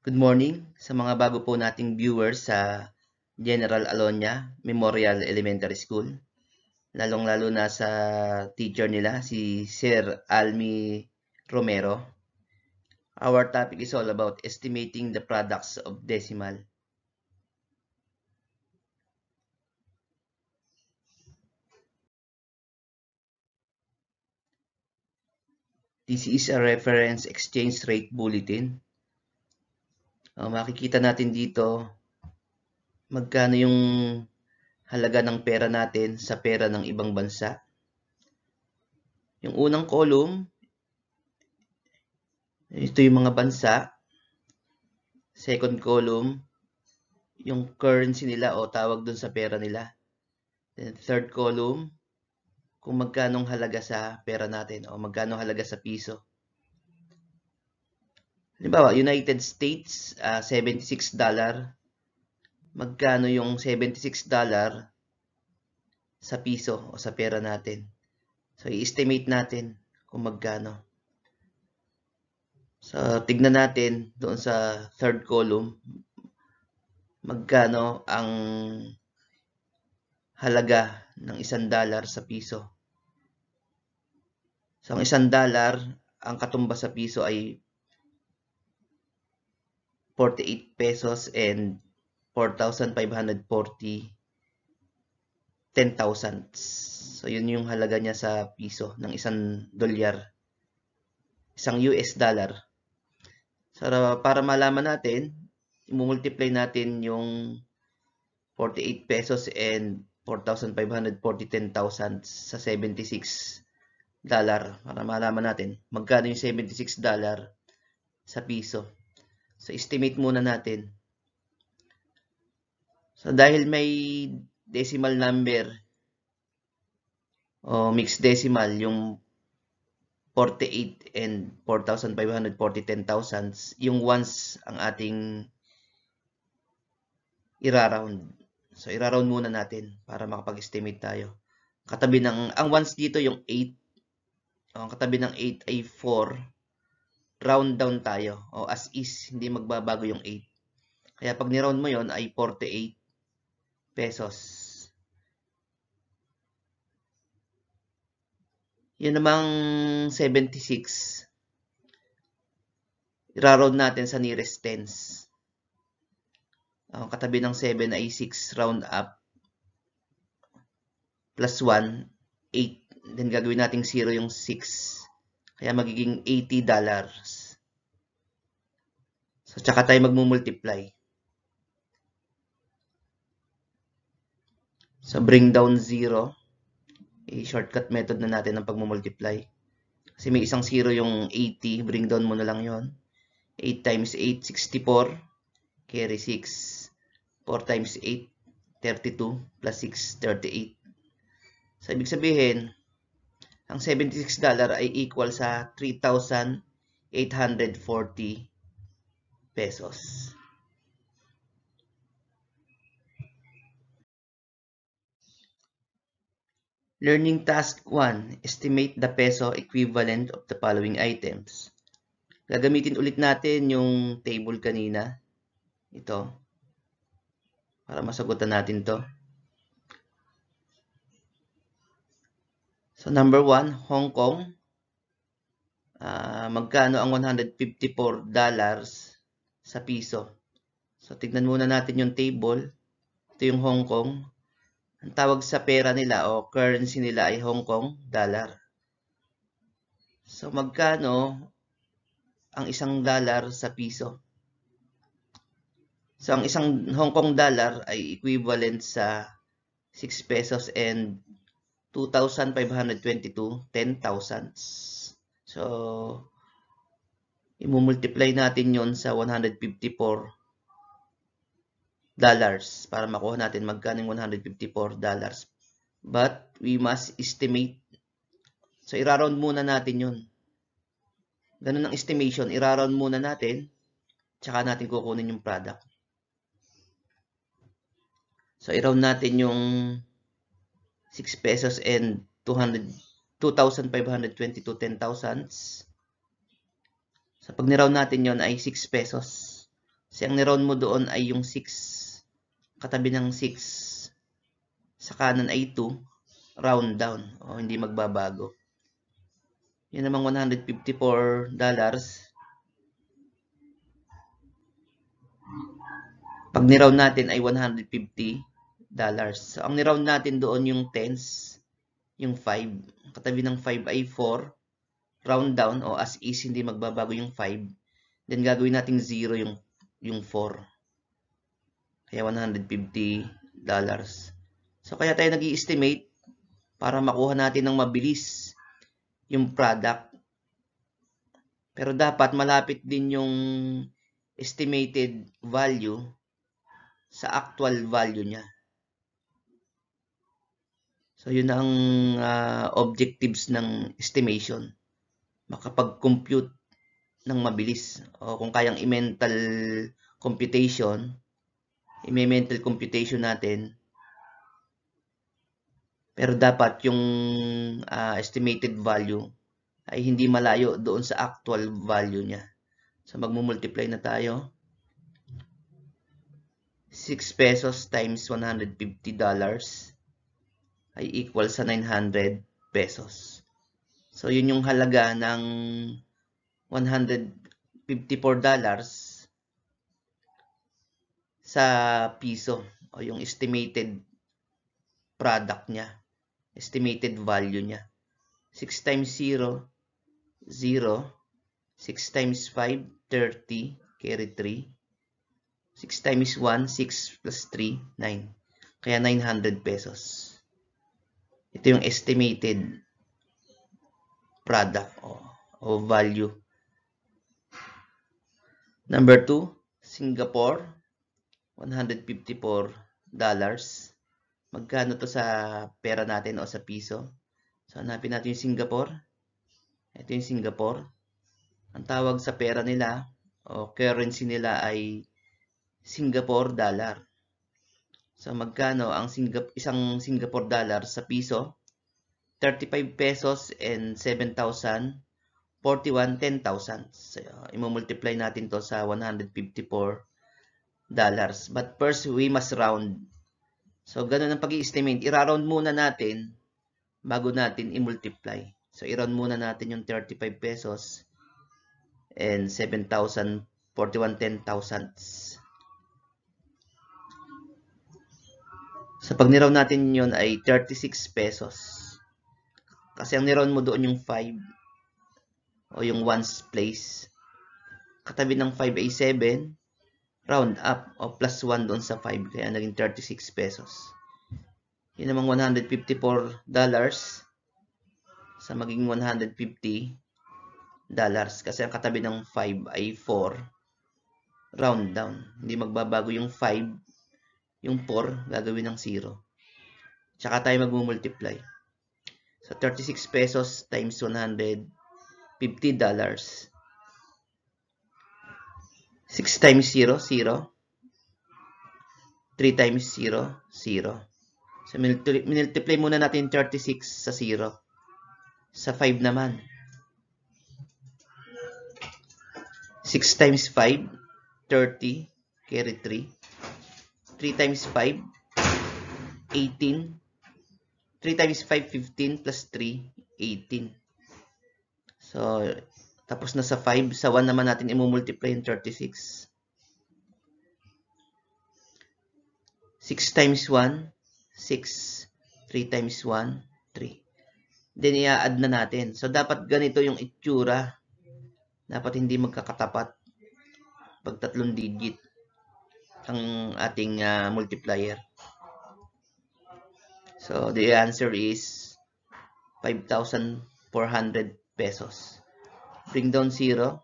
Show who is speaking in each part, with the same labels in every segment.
Speaker 1: Good morning sa mga bago po nating viewers sa General Alonia Memorial Elementary School. Lalong-lalo na sa teacher nila, si Sir Almi Romero. Our topic is all about estimating the products of decimal. This is a reference exchange rate bulletin. Makikita natin dito magkano yung halaga ng pera natin sa pera ng ibang bansa. Yung unang column, ito yung mga bansa. Second column, yung currency nila o tawag dun sa pera nila. Then third column, kung magkano halaga sa pera natin o magkano halaga sa piso. Halimbawa, United States, $76. Magkano yung $76 sa piso o sa pera natin. So, i-estimate natin kung magkano. So, tignan natin doon sa third column, magkano ang halaga ng $1 sa piso. So, ang $1, ang katumbas sa piso ay 48 pesos and 4,540 10,000. So, yun yung halaga niya sa piso ng $1. Isang US dollar. So, para malaman natin, i-multiply natin yung 48 pesos and 4,540 10,000 sa $76 para malaman natin magkano yung $76 sa piso. So, estimate muna natin. So, dahil may decimal number o mixed decimal, yung 48 and 4,540 10,000, yung ones ang ating iraround. So, iraround muna natin para makapag-estimate tayo. Katabi ng, ang ones dito yung 8. Ang katabi ng 8 ay 4. Round down tayo. O as is, hindi magbabago yung 8. Kaya pag ni-round mo yon ay 48 pesos. Yun namang 76. Iraround natin sa nearest tens. Ang katabi ng 7 ay 6 round up. Plus 1, 8. Then gagawin nating 0 yung 6. Kaya magiging $80. So, tsaka tayo magmumultiply. So, bring down 0. I-shortcut method na natin ang pagmumultiply. Kasi may isang 0 yung 80. Bring down mo na lang yon. 8 times 8, 64. Carry 6. 4 times 8, 32. Plus 6, 38. So, ibig sabihin, ang $76 ay equal sa 3,840 pesos. Learning Task 1. Estimate the peso equivalent of the following items. Gagamitin ulit natin yung table kanina. Ito. Para masagutan natin to. So, number 1, Hong Kong. Magkano ang $154 sa piso? So, tignan muna natin yung table. Ito yung Hong Kong. Ang tawag sa pera nila o currency nila ay Hong Kong dollar. So, magkano ang $1 sa piso? So, ang isang Hong Kong dollar ay equivalent sa 6 pesos and 2,522 10,000. So, i-multiply natin yon sa $154 para makuha natin magkano yung $154. But, we must estimate. So, iraround muna natin yun. Ganun ang estimation. Iraround muna natin, tsaka natin kukunin yung product. So, i-round natin yung 6 pesos and 2,522 10,000. So, pag ni-round natin yon ay 6 pesos. Kasi ang niround mo doon ay yung 6, katabi ng 6. Sa kanan ay 2, round down. O, hindi magbabago. Yun namang $154. Pag niround natin ay $150. So, ang niround natin doon yung tens, yung 5. Katabi ng 5 ay 4. Round down o as is, hindi magbabago yung 5. Then, gagawin natin 0 yung 4. Kaya $150. So, kaya tayo nag-i-estimate para makuha natin ng mabilis yung product. Pero dapat malapit din yung estimated value sa actual value niya. So, yun ang objectives ng estimation. Makapag-compute ng mabilis. O kung kayang i-mental computation, i-mental computation natin. Pero dapat yung estimated value ay hindi malayo doon sa actual value niya. So, magmumultiply na tayo. 6 pesos times $150 ay equal sa 900 pesos. So, yun yung halaga ng $154 sa piso o yung estimated product niya, estimated value niya. 6 times 0, 0. 6 times 5, 30, carry 3. 6 times 1, 6 plus 3, 9. Kaya 900 pesos. Ito yung estimated product o value. Number 2, Singapore, $154. Magkano to sa pera natin o sa piso? So, hanapin natin yung Singapore. Ito yung Singapore. Ang tawag sa pera nila o currency nila ay Singapore dollar. So, magkano ang isang Singapore dollar sa piso? 35 pesos and 7,000. 41, 10,000. So, i-multiply natin to sa $154. But first, we must round. So, ganun ang pag-i-estimate. I-round muna natin bago natin i-multiply. So, i-round muna natin yung 35 pesos and 7,000, 41, 10,000. So, pag niround natin yun ay 36 pesos. Kasi ang niround mo doon yung 5 o yung ones place. Katabi ng 5 ay 7. Round up o plus 1 doon sa 5. Kaya naging 36 pesos. Yun namang $154 sa maging $150. Kasi ang katabi ng 5 ay 4. Round down. Hindi magbabago yung 5. Yung 4, gagawin ng 0. Tsaka tayo magmumultiply. So, 36 pesos times $150. 6 times 0, 0. 3 times 0, 0. So, multiply muna natin 36 sa 0. Sa 5 naman. 6 times 5, 30. Carry 3. 3 times 5, 18. 3 times 5, 15 plus 3, 18. So, tapos na sa 5. Sa 1 naman natin i-multiply yung 36. 6 times 1, 6. 3 times 1, 3. Then, i-add na natin. So, dapat ganito yung itsura. Dapat hindi magkakatapat pag 3 digit ang ating multiplier. So, the answer is 5,400 pesos. Bring down 0.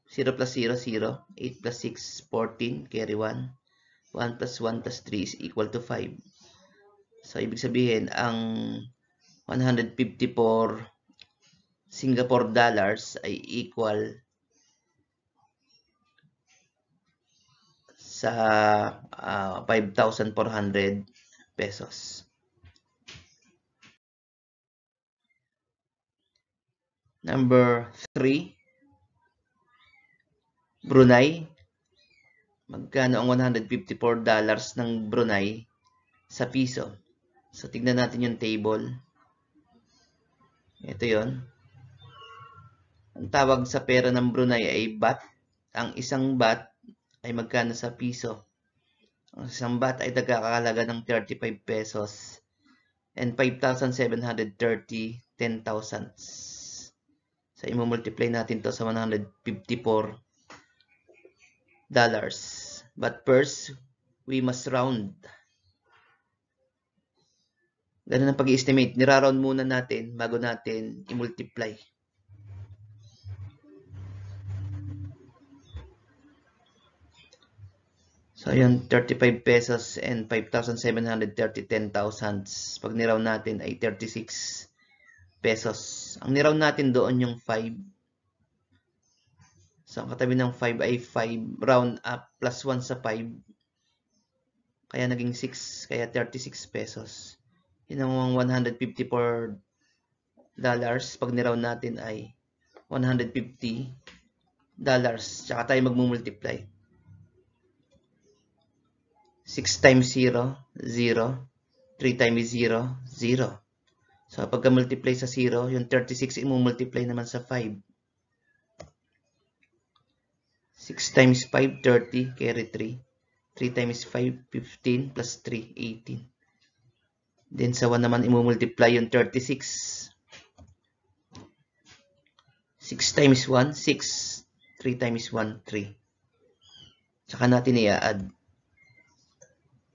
Speaker 1: 0 plus 0, 0. 8 plus 6, 14. Carry 1. 1 plus 1 plus 3 is equal to 5. So, ibig sabihin, ang 154 Singapore dollars ay equal sa 5,400 pesos. Number 3, Brunei, magkano ang $154 ng Brunei sa piso. So, tignan natin yung table. Ito yon. Ang tawag sa pera ng Brunei ay baht. Ang isang baht ay magkano sa piso. Ang isang baht ay nagkakahalaga ng 35 pesos and 5,730 10,000. So, i-multiply natin to sa $154. But first, we must round. Ganun ang pag-i-estimate. Niraround muna natin bago natin i-multiply. So, yun, 35 pesos and 5,730 10,000. Pag niround natin ay 36 pesos. Ang niround natin doon yung 5. So, ang katabi ng 5 ay 5. Round up plus 1 sa 5. Kaya naging 6. Kaya 36 pesos. Yun ang $154. Pag niround natin ay $150. Tsaka tayo magmumultiply. 6 times 0, 0. 3 times 0, 0. So, pagka-multiply sa 0, yung 36 i-multiply naman sa 5. 6 times 5, 30, carry 3. 3 times 5, 15, plus 3, 18. Then sa 1 naman i-multiply yung 36. 6 times 1, 6. 3 times 1, 3. Saka natin i-add.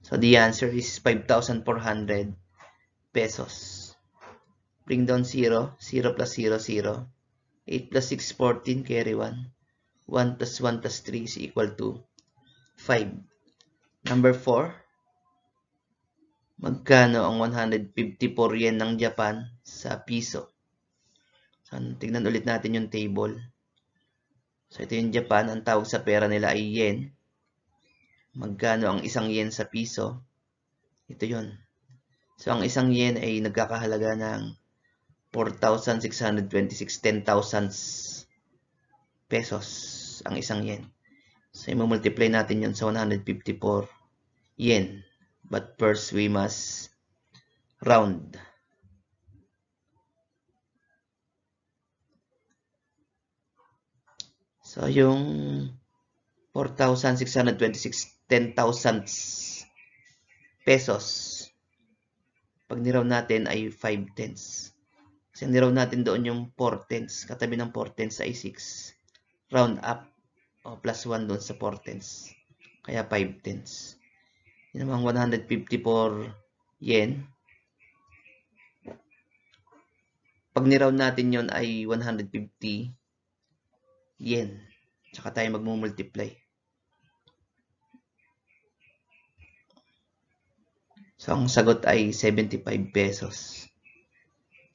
Speaker 1: So, the answer is 5,400 pesos. Bring down 0. 0 plus 0, 0. 8 plus 6, 14. Carry 1. 1 plus 1 plus 3 is equal to 5. Number 4. Magkano ang 154 yen ng Japan sa piso? So, tignan ulit natin yung table. So, ito yung Japan. Ang tawag sa pera nila ay yen. Magkano ang isang yen sa piso? Ito yun. So, ang isang yen ay nagkakahalaga ng 4,626 10,000 pesos ang isang yen. So, i-multiply natin yun sa 154 yen. But first, we must round. So, yung 4,626 10,000 pesos. Pag niround natin ay 5 tenths. Kasi niround natin doon yung 4 tenths. Katabi ng 4 tenths ay 6. Round up. O plus 1 doon sa 4 tenths. Kaya 5 tenths. Yun namang 154 yen. Pag niround natin yon ay 150 yen. Tsaka tayo magmumultiply. So, ang sagot ay 75 pesos.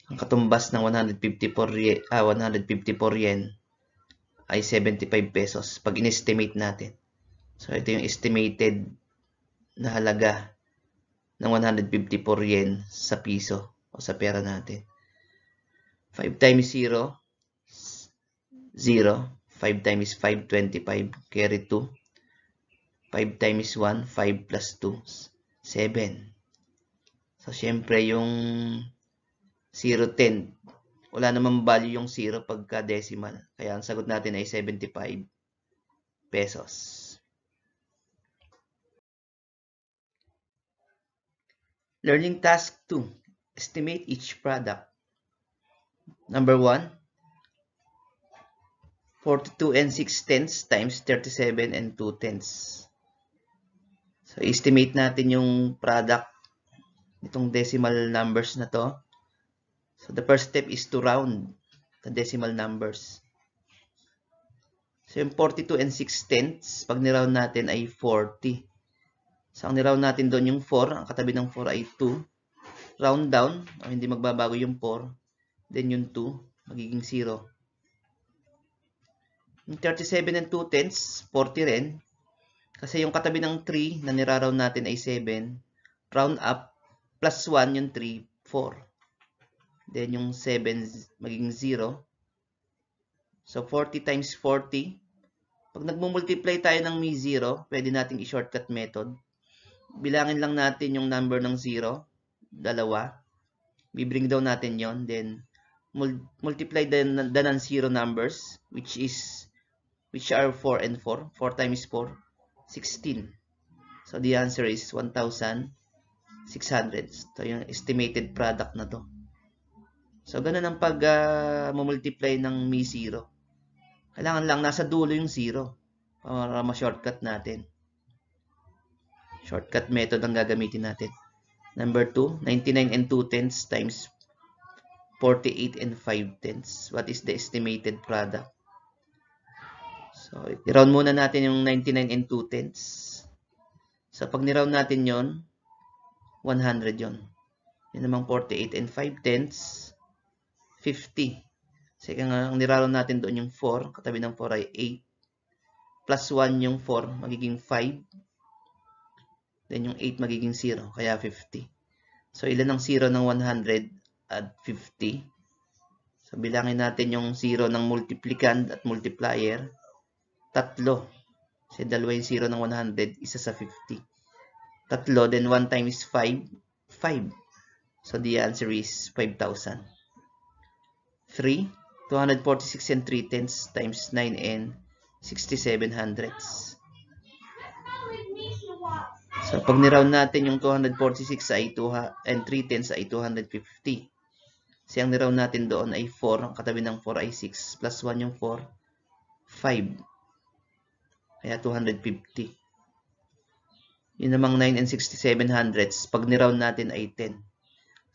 Speaker 1: Ang katumbas ng 154 yen ay 75 pesos pag in-estimate natin. So, ito yung estimated na halaga ng 154 yen sa piso o sa pera natin. 5 times 0, 0. 5 times 5, 25. Carry 2. 5 times 1, 5 plus 2, 7. So, syempre, yung 0, 10. Wala namang value yung 0 pagka decimal. Kaya ang sagot natin ay 75 pesos. Learning task 2. Estimate each product. Number 1. 42 and 6 tenths times 37 and 2 tenths. So, estimate natin yung product itong decimal numbers na to. So, the first step is to round the decimal numbers. So, yung 42 and 6 tenths, pag niround natin ay 40. So, ang niround natin doon yung 4, ang katabi ng 4 ay 2. Round down, o hindi magbabago yung 4. Then yung 2, magiging 0. Yung 37 and 2 tenths, 40 rin. Kasi yung katabi ng 3 na niraround natin ay 7. Round up, plus 1 yung 3, 4. Then yung 7 magiging 0. So 40 times 40. Pag nagmumultiply tayo ng may 0, pwede nating i-shortcut method. Bilangin lang natin yung number ng 0, 2. Bibring down natin yon, then multiply the non-zero numbers, which are 4 and 4. 4 times 4, 16. So the answer is 1,600. So yung estimated product na to. So ganun ang pag-multiply ng may 0. Kailangan lang nasa dulo yung 0 para ma-shortcut natin. Shortcut method ang gagamitin natin. Number 2, 99 and 2 tenths times 48 and 5 tenths. What is the estimated product? So, i-round muna natin yung 99 and 2 tenths. So, pag ni-round natin yon, 100 yon. Yan namang 48 and 5 tenths, 50. Kasi ang ni-round natin doon yung 4, katabi ng 4 ay 8. Plus 1 yung 4, magiging 5. Then yung 8 magiging 0, kaya 50. So, ilan ang 0 ng 100 at 50? So, bilangin natin yung 0 ng multiplicand at multiplier. 3. Kasi dalawa yung 0 ng 100, isa sa 50. 3, then 1 times 5, 5. So, the answer is 5,000. 3, 246 and 3 tenths times 9 and 67 hundredths. So, pag ni-round natin yung 246 ay 2 and 3 tenths ay 250. Kasi ang ni-round natin doon ay 4. Ang katabi ng 4 ay 6. Plus 1 yung 4, 5. Kaya 250. Yun namang 9 and 67 hundredths. Pag ni-round natin ay 10.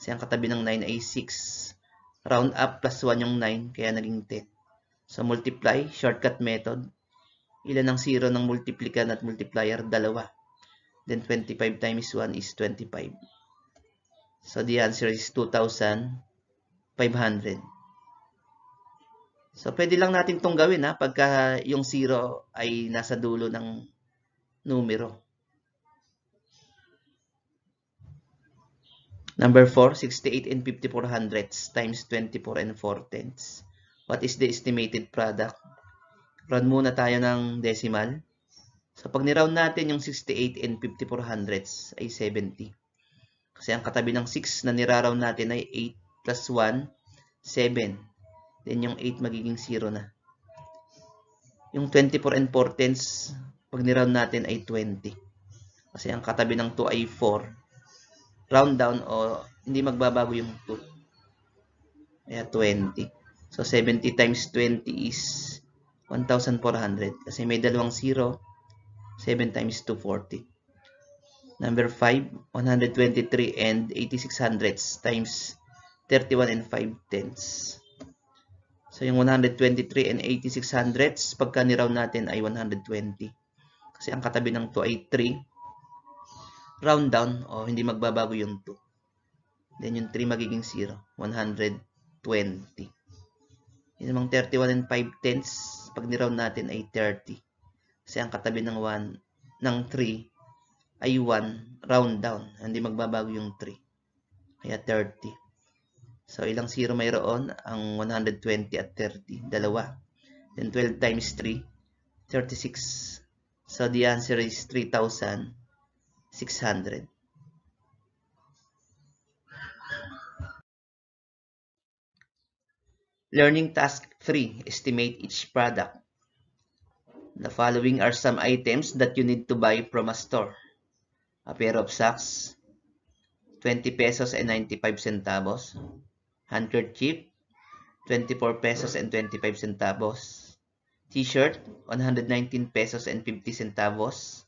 Speaker 1: Kasi ang katabi ng 9 ay 6. Round up plus 1 yung 9. Kaya naging 10. So, multiply. Shortcut method. Ilan ang 0 ng multiplicand at multiplier? 2. Then 25 times 1 is 25. So the answer is 2,500. So pwede lang natin itong gawin pagka yung 0 ay nasa dulo ng numero. Number 4, 68 and 54 hundredths times 24 and 4 tenths. What is the estimated product? Round muna tayo ng decimal. So, pag ni-round natin yung 68 and 54 hundredths ay 70. Kasi ang katabi ng 6 na niraround natin ay 8 plus 1, 7. Then yung 8 magiging 0 na. Yung 24 and 4 tenths, pag ni-round natin ay 20. Kasi ang katabi ng 2 ay 4. Round down o hindi magbabago yung 2. Kaya 20. So, 70 times 20 is 1,400. Kasi may dalawang 0. 7 times 240. Number 5, 123 and 86 hundredths times 31 and 5 tenths. So, yung 123 and 86 hundredths, pagka ni-round natin ay 120. Kasi ang katabi ng 2 ay 3. Round down, o hindi magbabago yung 2. Then yung 3 magiging 0. 120. Yung namang 31 and 5 tenths, pag ni-round natin ay 30. Kasi ang katabi ng 3 ay 1, round down. Hindi magbabago yung 3. Kaya 30. So, ilang 0 mayroon? Ang 120 at 30. Dalawa. Then 12 times 3, 36. So, the answer is 3,600. Learning task 3. Estimate each product. The following are some items that you need to buy from a store. A pair of socks, 20 pesos and 95 centavos. Handkerchief, 24 pesos and 25 centavos. T-shirt, 119 pesos and 50 centavos.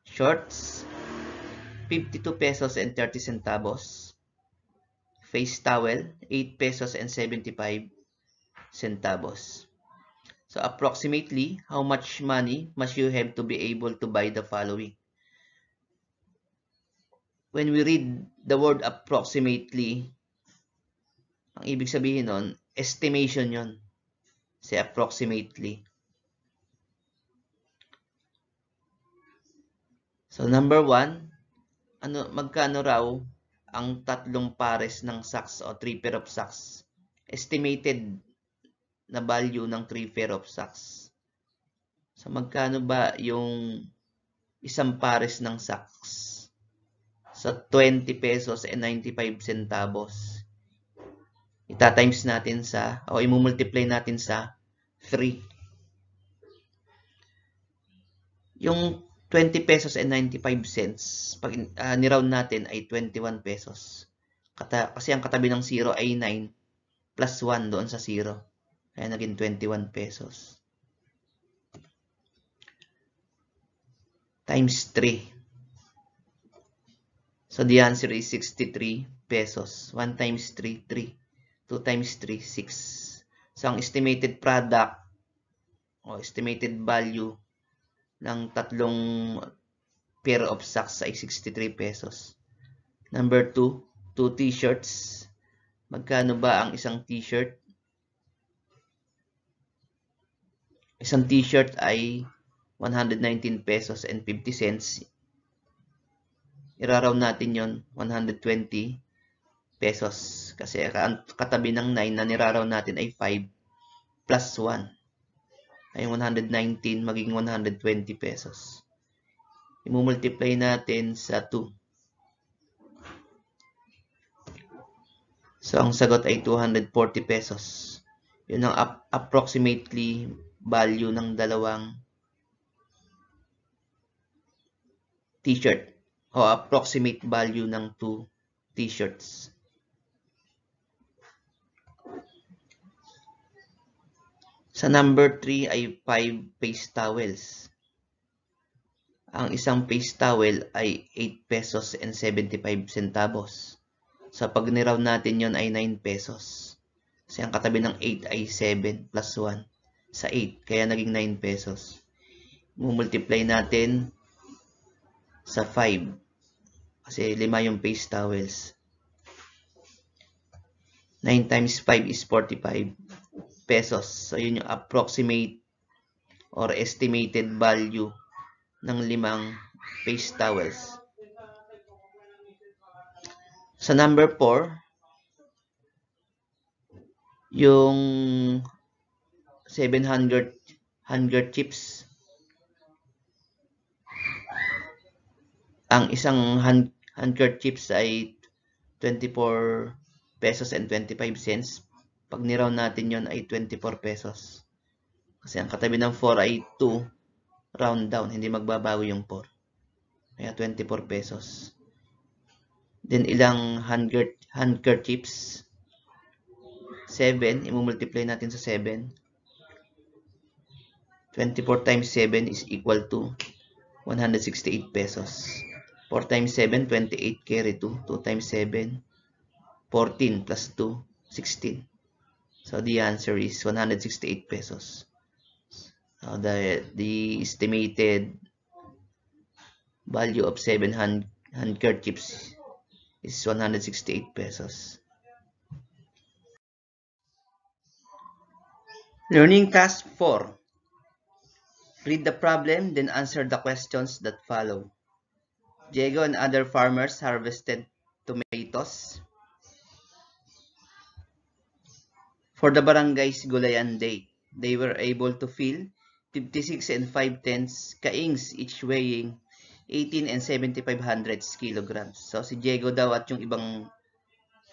Speaker 1: Shorts, 52 pesos and 30 centavos. Face towel, 8 pesos and 75 centavos. So, approximately, how much money must you have to be able to buy the following? When we read the word approximately, ang ibig sabihin nun, estimation yon. Say approximately. So, number 1, magkano raw ang 3 pares ng socks o 3 pair of socks? Estimated na value ng 3 pair of socks. So, So, magkano ba yung isang pares ng socks? So, 20 pesos and 95 centavos. Ita-times natin sa, o i-multiply natin sa 3. Yung 20 pesos and 95 cents, pag niround natin ay 21 pesos. Kasi ang katabi ng 0 ay 9 plus 1 doon sa 0. Kaya naging 21 pesos. Times 3. So the answer is 63 pesos. 1 times 3, 3. 2 times 3, 6. So ang estimated product o estimated value ng tatlong pair of socks ay 63 pesos. Number 2, 2 t-shirts. Magkano ba ang isang t-shirt? Isang t-shirt ay 119 pesos and 50 cents. Iraraw natin yon 120 pesos. Kasi ang katabi ng 9 na niraraw natin ay 5 plus 1. Ay 119 maging 120 pesos. I-multiply natin sa 2. So, ang sagot ay 240 pesos. Yun ang approximately value ng dalawang t-shirt o approximate value ng 2 t-shirts. Sa number 3 ay 5 face towels. Ang isang face towel ay 8 pesos and 75 centavos. So, pag niround natin yon ay 9 pesos. Kasi ang katabi ng 8 ay 7 plus 1 sa 8. Kaya naging 9 pesos. Multiply natin sa 5. Kasi 5 yung face towels. 9 times 5 is 45 pesos. So, yun yung approximate or estimated value ng 5 face towels. Sa number 4, yung 700 handkerchiefs. Ang isang handkerchiefs ay 24 pesos and 25 cents. Pag niround natin yon ay 24 pesos. Kasi ang katabi ng 4 ay 2. Round down, hindi magbabago yung 4. Kaya 24 pesos. Then ilang handkerchiefs? 7. I-multiply natin sa 7. 24 times 7 is equal to 168 pesos. 4 times 7, 28 carry 2. 2 times 7, 14 plus 2, 16. So the answer is 168 pesos. So the estimated value of 7 handkerchiefs is 168 pesos. Learning task 4. Read the problem, then answer the questions that follow. Diego and other farmers harvested tomatoes for the barangay's Gulayan Day. They were able to fill 56 and 5/10 kaings, each weighing 18 and 7,500 kilograms. So, si Diego daw at yung ibang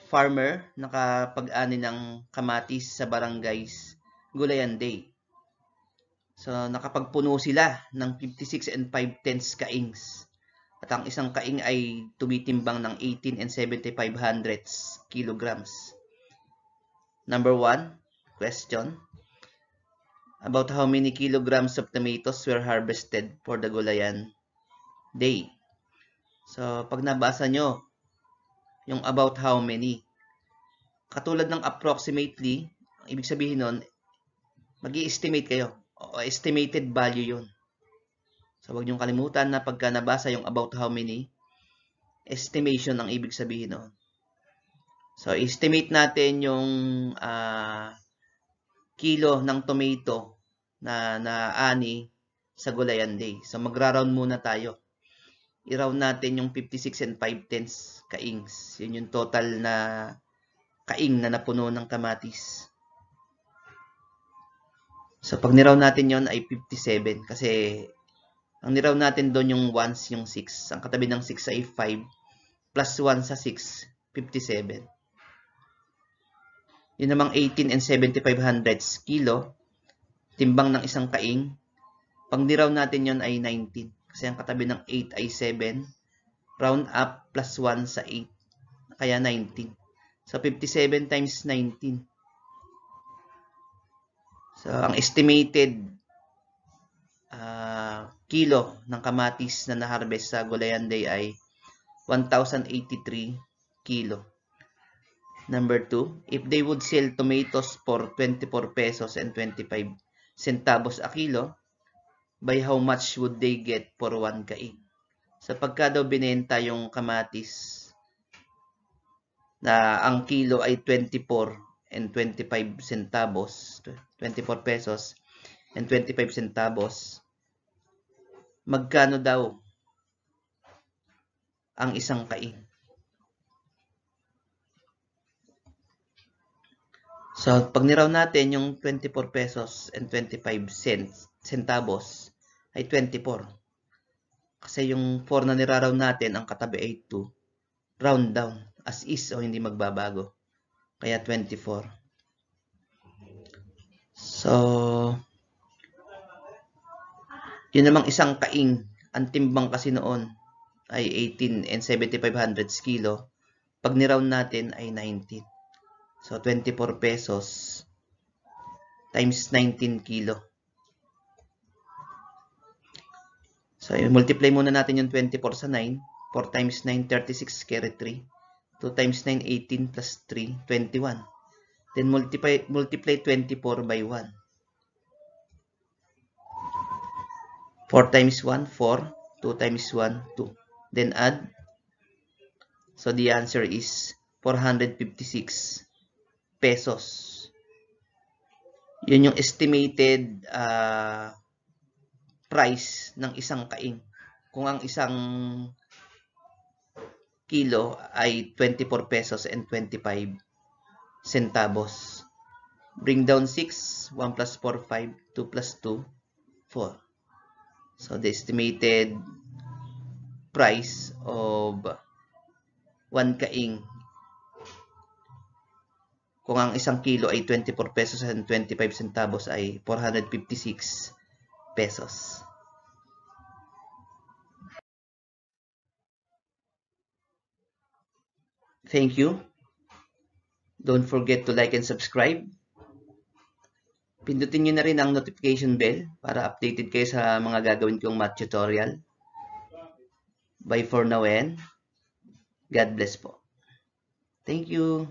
Speaker 1: farmer nakapag-ani ng kamatis sa barangay's Gulayan Day. So, nakapagpuno sila ng 56 and 5/10 kaings. At ang isang kaing ay tumitimbang ng 18 and 7,500 kilograms. Number 1, question. About how many kilograms of tomatoes were harvested for the Gulayan Day? So, pag nabasa nyo, yung about how many, katulad ng approximately, ang ibig sabihin nun, mag-i-estimate kayo. O estimated value yun. So, huwag niyong kalimutan na pagka nabasa yung about how many, estimation ang ibig sabihin nun. So, estimate natin yung kilo ng tomato na ani sa Gulayan Day. So, magra-round muna tayo. I-round natin yung 56 and 5/10 kaings. Yun yung total na kaing na napuno ng kamatis. So, pag niraw natin yon ay 57 kasi ang niraw natin doon yung ones, yung 6. Ang katabi ng 6 ay 5 plus 1 sa 6, 57. Yun namang 18 and 7500 kilo, timbang ng isang kaing. Pag niraw natin yon ay 19 kasi ang katabi ng 8 ay 7, round up plus 1 sa 8, kaya 19. So, 57 times 19. So, ang estimated kilo ng kamatis na na-harvest sa Gulayan Day ay 1,083 kilo. Number 2, if they would sell tomatoes for 24 pesos and 25 centavos a kilo, by how much would they get for 1 kaing? So, pagka daw binenta yung kamatis na ang kilo ay 24 and 25 centavos, 24 pesos and 25 centavos, magkano daw ang isang kaing? So, pag niraw natin yung 24 pesos and 25 centavos ay 24. Kasi yung 4 na niraraw natin, ang katabi ay 2. Round down, as is o hindi magbabago. Kaya 24. So, yun namang isang kaing, ang timbang kasi noon ay 18 and 7500 kilo. Pag niround natin ay 19. So, 24 pesos times 19 kilo. So, multiply muna natin yung 24 sa 9. 4 times 9, 36, carry 3. 2 times 9, 18 plus 3, 21. Then, multiply 24 by 1. 4 times 1, 4. 2 times 1, 2. Then, add. So, the answer is 456 pesos. Yun yung estimated price ng isang kaing. Kung ang isang kilo ay 24 pesos and 25 centavos. Bring down 6, 1 plus 4, 5, 2 plus 2, 4. So, the estimated price of 1 kaing, kung ang isang kilo ay 24 pesos and 25 centavos ay 456 pesos. Thank you. Don't forget to like and subscribe. Pindutin nyo na rin ang notification bell para updated kayo sa mga gagawin kong math tutorial. Bye for now and God bless po. Thank you.